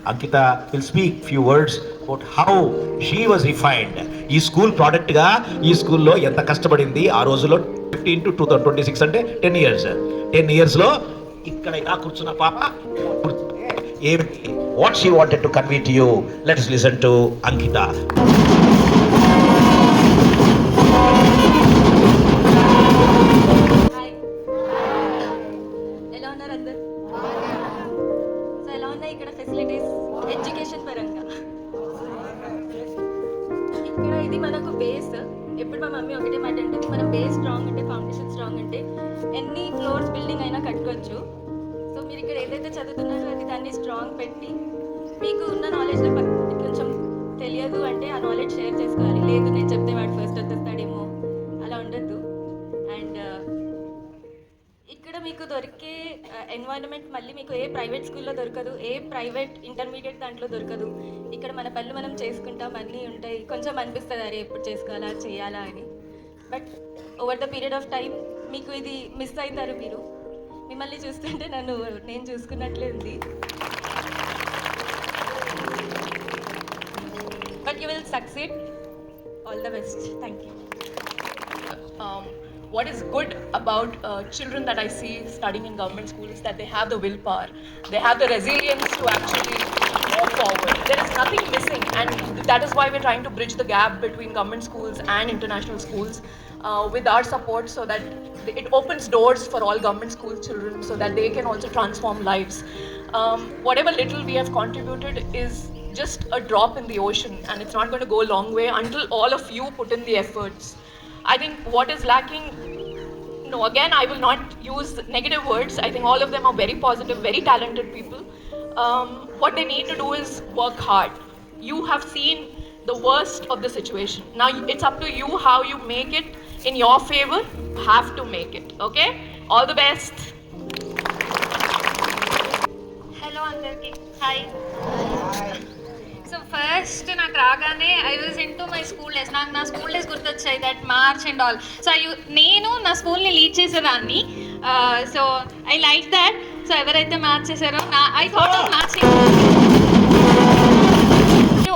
Ankita will speak few words about how she was refined. ఈ school ప్రోడక్ట్గా ఈ స్కూల్లో ఎంత కష్టపడింది ఆ రోజుల్లో 15 to 2026 అంటే 10 ఇయర్స్. 10 ఇయర్స్లో ఇక్కడ ఇలా కూర్చున్న పాప ఏమిటి what she wanted to convey to you. Let's listen to Ankita. ఇక్కడ ఫెసిలిటీస్ ఎడ్యుకేషన్ పరంగా ఇక్కడ ఇది మనకు బేస్. ఎప్పుడు మా మమ్మీ ఒకటే మాట అంటే మన బేస్ స్ట్రాంగ్ ఉంటే ఫౌండేషన్ స్ట్రాంగ్ ఉంటే ఎన్ని ఫ్లోర్స్ బిల్డింగ్ అయినా కట్టుకోవచ్చు. సో మీరు ఇక్కడ ఏదైతే చదువుతున్నారో అది దాన్ని స్ట్రాంగ్ పెట్టి మీకు ఉన్న నాలెడ్జ్లో కొంచెం తెలియదు అంటే ఆ నాలెడ్జ్ షేర్ చేసుకోవాలి. లేదు నేను చెప్తే వాడు ఫస్ట్ వచ్చేస్తాడేమో అలా ఉండద్దు. అండ్ ఇక్కడ మీకు దొరికే ఎన్వైరన్మెంట్ మళ్ళీ మీకు ఏ ప్రైవేట్ స్కూల్లో దొరకదు, ఏ ప్రైవేట్ ఇంటర్మీడియట్ దాంట్లో దొరకదు. ఇక్కడ మన పనులు మనం చేసుకుంటాం, అన్నీ ఉంటాయి. కొంచెం అనిపిస్తుంది అరే ఎప్పుడు చేసుకోవాలా చేయాలా అని. But over the period of time మీకు ఇది మిస్ అవుతారు. మీరు మిమ్మల్ని చూస్తుంటే నేను చూసుకున్నట్లే ఉంది. But you will succeed. All the best. Thank you. What is good about children that I see studying in government schools is that they have the willpower, they have the resilience to actually move forward. There is nothing missing, and that is why we're trying to bridge the gap between government schools and international schools with our support, so that it opens doors for all government school children so that they can also transform lives. Whatever little we have contributed is just a drop in the ocean, and it's not going to go a long way until all of you put in the efforts. I think what is lacking, no, again, I will not use negative words. I think all of them are very positive, very talented people. What they need to do is work hard. You have seen the worst of the situation. Now it's up to you how you make it in your favor. Have to make it, okay? All the best. Hello, Andarki. Hi. So first నాకు రాగానే I was in to my school days. నాకు నా school days గుర్తొచ్చాయి, that march and all. So నేను నా స్కూల్ని lead చేసేదాన్ని. So I like that. So ఎవరైతే మ్యాచ్ చేశారో ఐ థాట్ ఆఫ్ మ్యాచింగ్.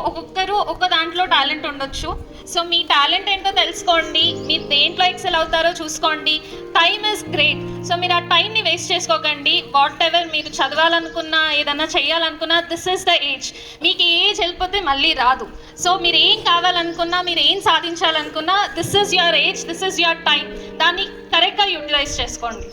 ఒక్కొక్కరు ఒక్క దాంట్లో టాలెంట్ ఉండొచ్చు. సో మీ టాలెంట్ ఏంటో తెలుసుకోండి, మీరు దేంట్లో ఎక్సెల్ అవుతారో చూసుకోండి. Time is great. సో మీరు ఆ టైంని వేస్ట్ చేసుకోకండి. వాట్ ఎవర్ మీరు చదవాలనుకున్నా ఏదన్నా చేయాలనుకున్నా దిస్ ఇస్ ద ఏజ్. మీకు ఏజ్ వెళ్ళిపోతే మళ్ళీ రాదు. సో మీరు ఏం కావాలనుకున్నా, మీరు ఏం సాధించాలనుకున్నా this is your age, this is your time. దాన్ని కరెక్ట్గా యూటిలైజ్ చేసుకోండి.